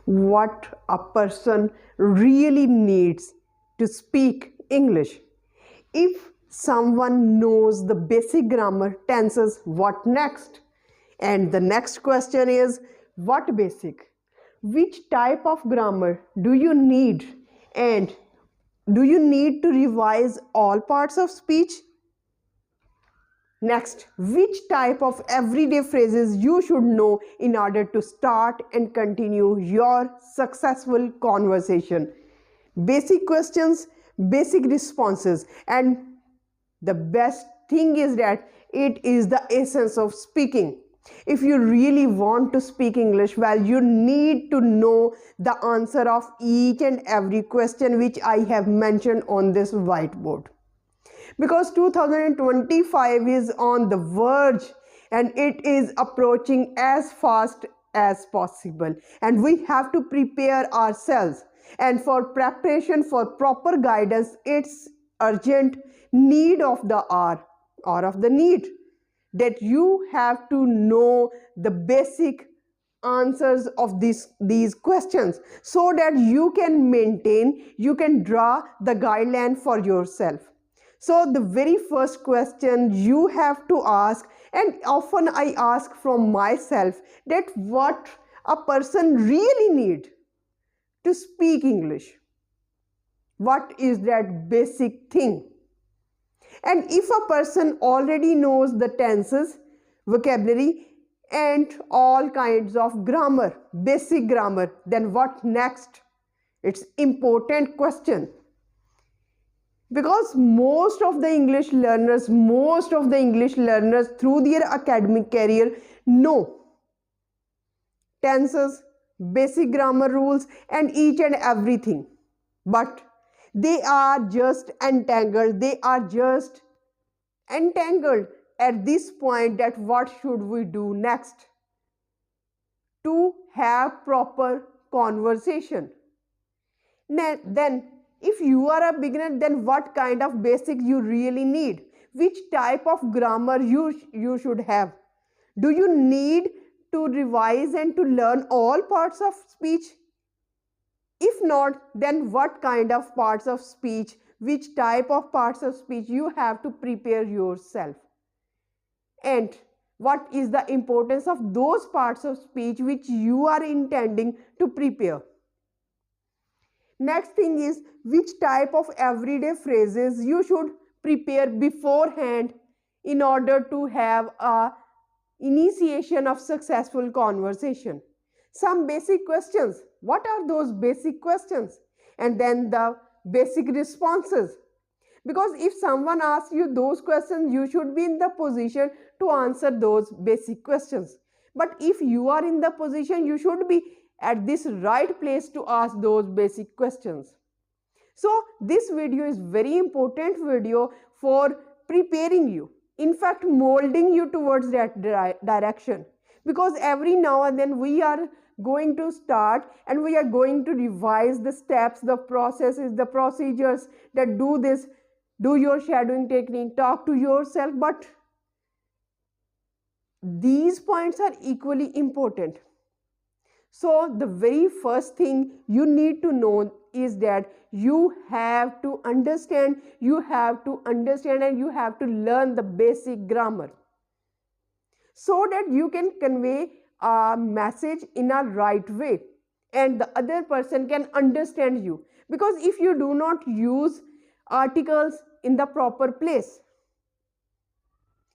what a person really needs to speak English. If someone knows the basic grammar, tenses, what next? And the next question is, what basic? Which type of grammar do you need? And do you need to revise all parts of speech? Next, which type of everyday phrases you should know in order to start and continue your successful conversation? Basic questions, basic responses, and the best thing is that it is the essence of speaking. If you really want to speak English well, you need to know the answer of each and every question which I have mentioned on this whiteboard. Because 2025 is on the verge and it is approaching as fast as possible, and we have to prepare ourselves. And for preparation, for proper guidance, it's urgent need of the hour or of the need that you have to know the basic answers of these questions so that you can maintain, you can draw the guideline for yourself. So the very first question you have to ask, and often I ask from myself, that what a person really need to speak English. What is that basic thing? And if a person already knows the tenses, vocabulary, and all kinds of grammar, basic grammar, then what next? It's important question. Because most of the English learners through their academic career know tenses, basic grammar rules, and each and everything. But they are just entangled. They are just entangled at this point that what should we do next to have proper conversation. Then if you are a beginner, then what kind of basics you really need? Which type of grammar you should have? Do you need to revise and to learn all parts of speech? If not, then what kind of parts of speech, which type of parts of speech you have to prepare yourself? And what is the importance of those parts of speech which you are intending to prepare? Next thing is, which type of everyday phrases you should prepare beforehand in order to have a initiation of successful conversation. Some basic questions. What are those basic questions? And then the basic responses. Because if someone asks you those questions, you should be in the position to answer those basic questions. But if you are in the position, you should be at this right place to ask those basic questions. So this video is very important video for preparing you. In fact, molding you towards that direction. Because every now and then we are going to start and we are going to revise the steps, the processes, the procedures that do this, do your shadowing technique, talk to yourself. But these points are equally important. So the very first thing you need to know is that you have to understand and you have to learn the basic grammar so that you can convey a message in a right way and the other person can understand you. Because if you do not use articles in the proper place,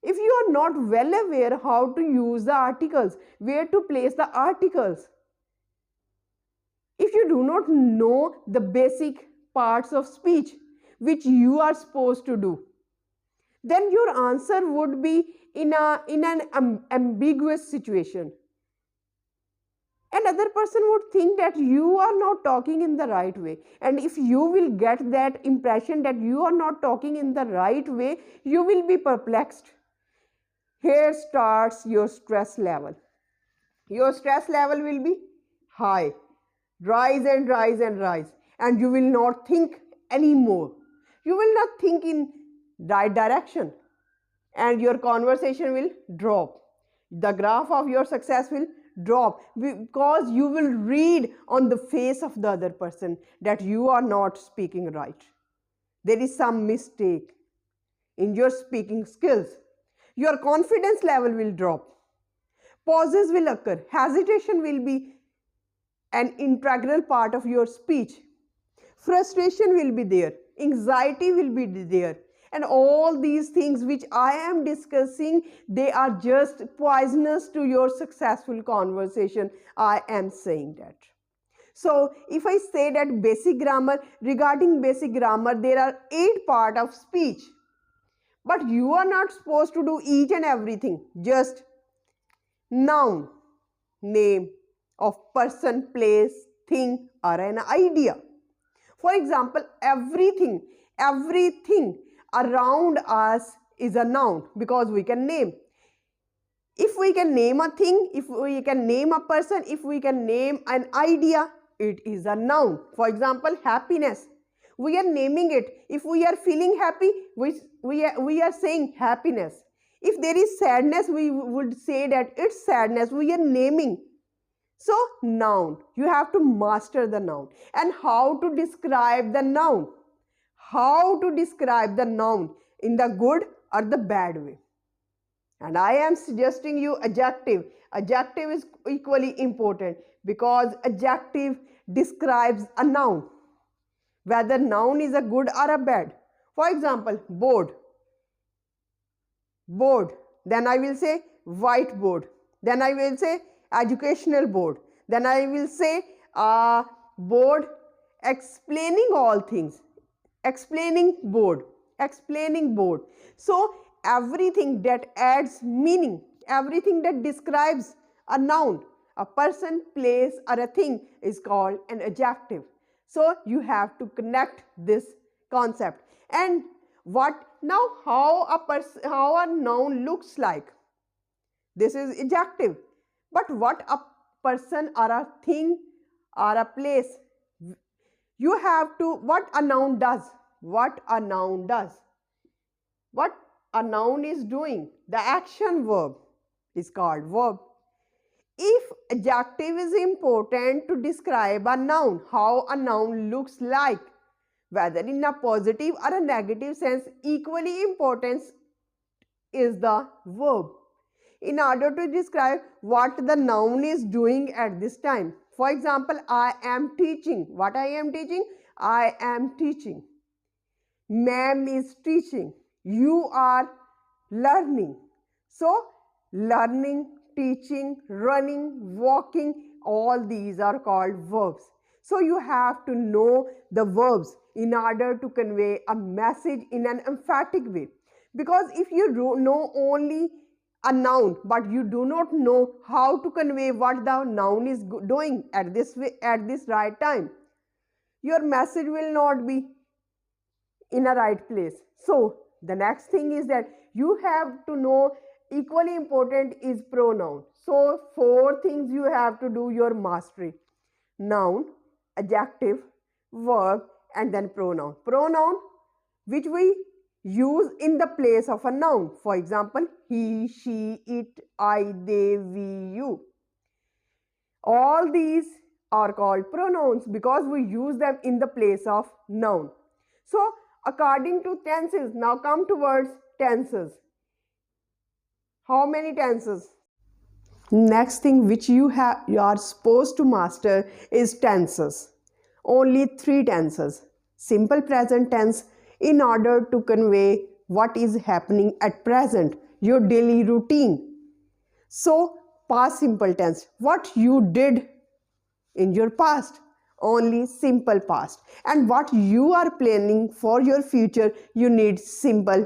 if you are not well aware how to use the articles, where to place the articles, if you do not know the basic parts of speech which you are supposed to do, then your answer would be in an ambiguous situation. Another person would think that you are not talking in the right way. And if you will get that impression that you are not talking in the right way, you will be perplexed. Here starts your stress level. Your stress level will be high. Rise and rise and rise, and you will not think anymore. You will not think in right direction, and your conversation will drop. The graph of your success will drop, because you will read on the face of the other person that you are not speaking right. There is some mistake in your speaking skills. Your confidence level will drop. Pauses will occur. Hesitation will be an integral part of your speech. Frustration will be there. Anxiety will be there. And all these things which I am discussing, they are just poisonous to your successful conversation. I am saying that. So if I say that basic grammar, regarding basic grammar, there are 8 parts of speech. But you are not supposed to do each and everything. Just noun, name of person, place, thing, or an idea. For example, everything around us is a noun because we can name. If we can name a thing, if we can name a person, if we can name an idea, it is a noun. For example, happiness. We are naming it. If we are feeling happy, we are saying happiness. If there is sadness, we would say that it's sadness. We are naming. So, noun. You have to master the noun. And how to describe the noun? How to describe the noun in the good or the bad way? And I am suggesting you adjective. Adjective is equally important because adjective describes a noun, whether noun is a good or a bad. For example, board. Board. Then I will say whiteboard. Then I will say educational board. Then I will say board explaining all things. Explaining board. Explaining board. So everything that adds meaning, everything that describes a noun, a person, place, or a thing is called an adjective. So you have to connect this concept. And how a noun looks like? This is adjective. But what a person or a thing or a place, you have to, what a noun does. What a noun does. What a noun is doing. The action verb is called verb. If adjective is important to describe a noun, how a noun looks like, whether in a positive or a negative sense, equally important is the verb. In order to describe what the noun is doing at this time. For example, I am teaching. What I am teaching? I am teaching. Ma'am is teaching. You are learning. So, learning, teaching, running, walking, all these are called verbs. So, you have to know the verbs in order to convey a message in an emphatic way. Because if you know only a noun, but you do not know how to convey what the noun is doing at this right time, your message will not be in a right place. So, the next thing is that you have to know, equally important is pronoun. So, 4 things you have to do your mastery. Noun, adjective, verb, and then pronoun. Pronoun which we use in the place of a noun. For example, he, she, it, I, they, we, you. All these are called pronouns because we use them in the place of noun. So, according to tenses, now come towards tenses. How many tenses? Next thing which you are supposed to master is tenses. Only 3 tenses. Simple present tense in order to convey what is happening at present, your daily routine. So, past simple tense, what you did in your past, only simple past. And what you are planning for your future, you need simple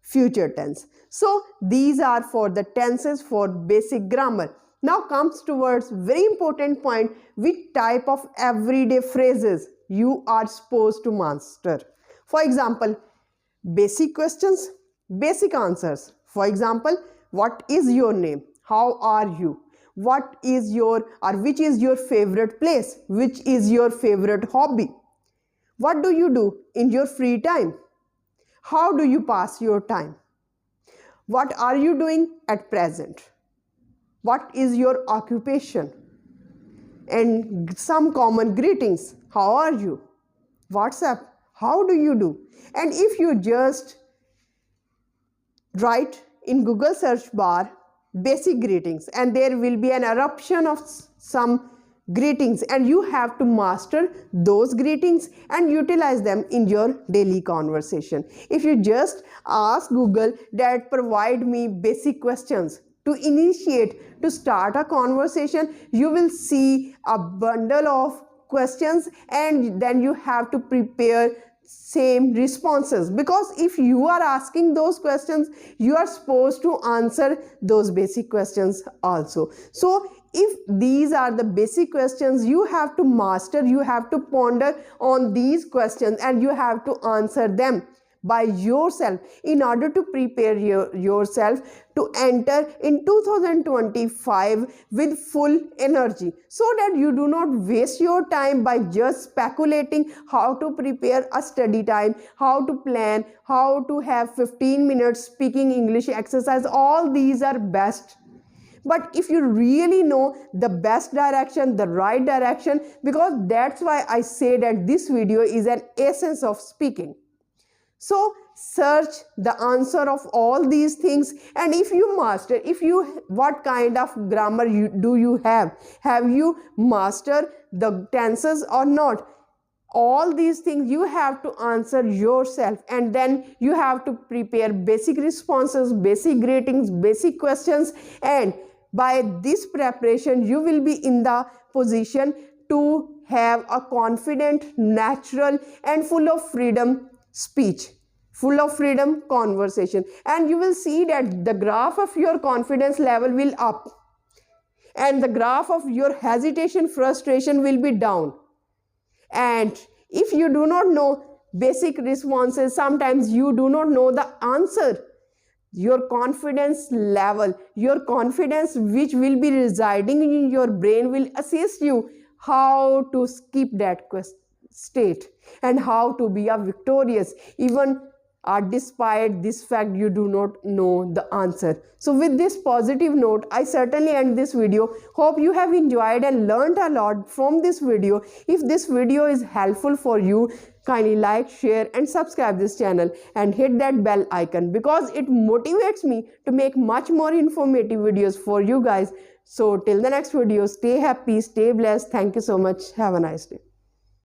future tense. So, these are for the tenses for basic grammar. Now comes towards very important point, which type of everyday phrases you are supposed to master. For example, basic questions, basic answers. For example, what is your name? How are you? What is your or which is your favorite place? Which is your favorite hobby? What do you do in your free time? How do you pass your time? What are you doing at present? What is your occupation? And some common greetings. How are you? What's up? How do you do? And if you just write in Google search bar basic greetings, and there will be an eruption of some greetings, and you have to master those greetings and utilize them in your daily conversation. If you just ask Google that provide me basic questions to initiate, to start a conversation, you will see a bundle of questions, and then you have to prepare same responses, because if you are asking those questions, you are supposed to answer those basic questions also. So if these are the basic questions, you have to master, you have to ponder on these questions, and you have to answer them by yourself in order to prepare yourself to enter in 2025 with full energy, so that you do not waste your time by just speculating how to prepare a study time, how to plan, how to have 15 minutes speaking English exercise. All these are best. But if you really know the best direction, the right direction, because that's why I say that this video is an essence of speaking. So search the answer of all these things, and if you master, what kind of grammar do you have? Have you mastered the tenses or not? All these things you have to answer yourself, and then you have to prepare basic responses, basic greetings, basic questions, and by this preparation you will be in the position to have a confident, natural, and full of freedom speech, full of freedom conversation, and you will see that the graph of your confidence level will up, and the graph of your hesitation, frustration will be down. And if you do not know basic responses, sometimes you do not know the answer, your confidence level, your confidence which will be residing in your brain will assist you how to skip that state and how to be a victorious, even despite this fact you do not know the answer. So with this positive note, I certainly end this video. Hope you have enjoyed and learned a lot from this video. If this video is helpful for you, kindly like, share and subscribe this channel and hit that bell icon, because it motivates me to make much more informative videos for you guys. So till the next video, stay happy, stay blessed. Thank you so much. Have a nice day.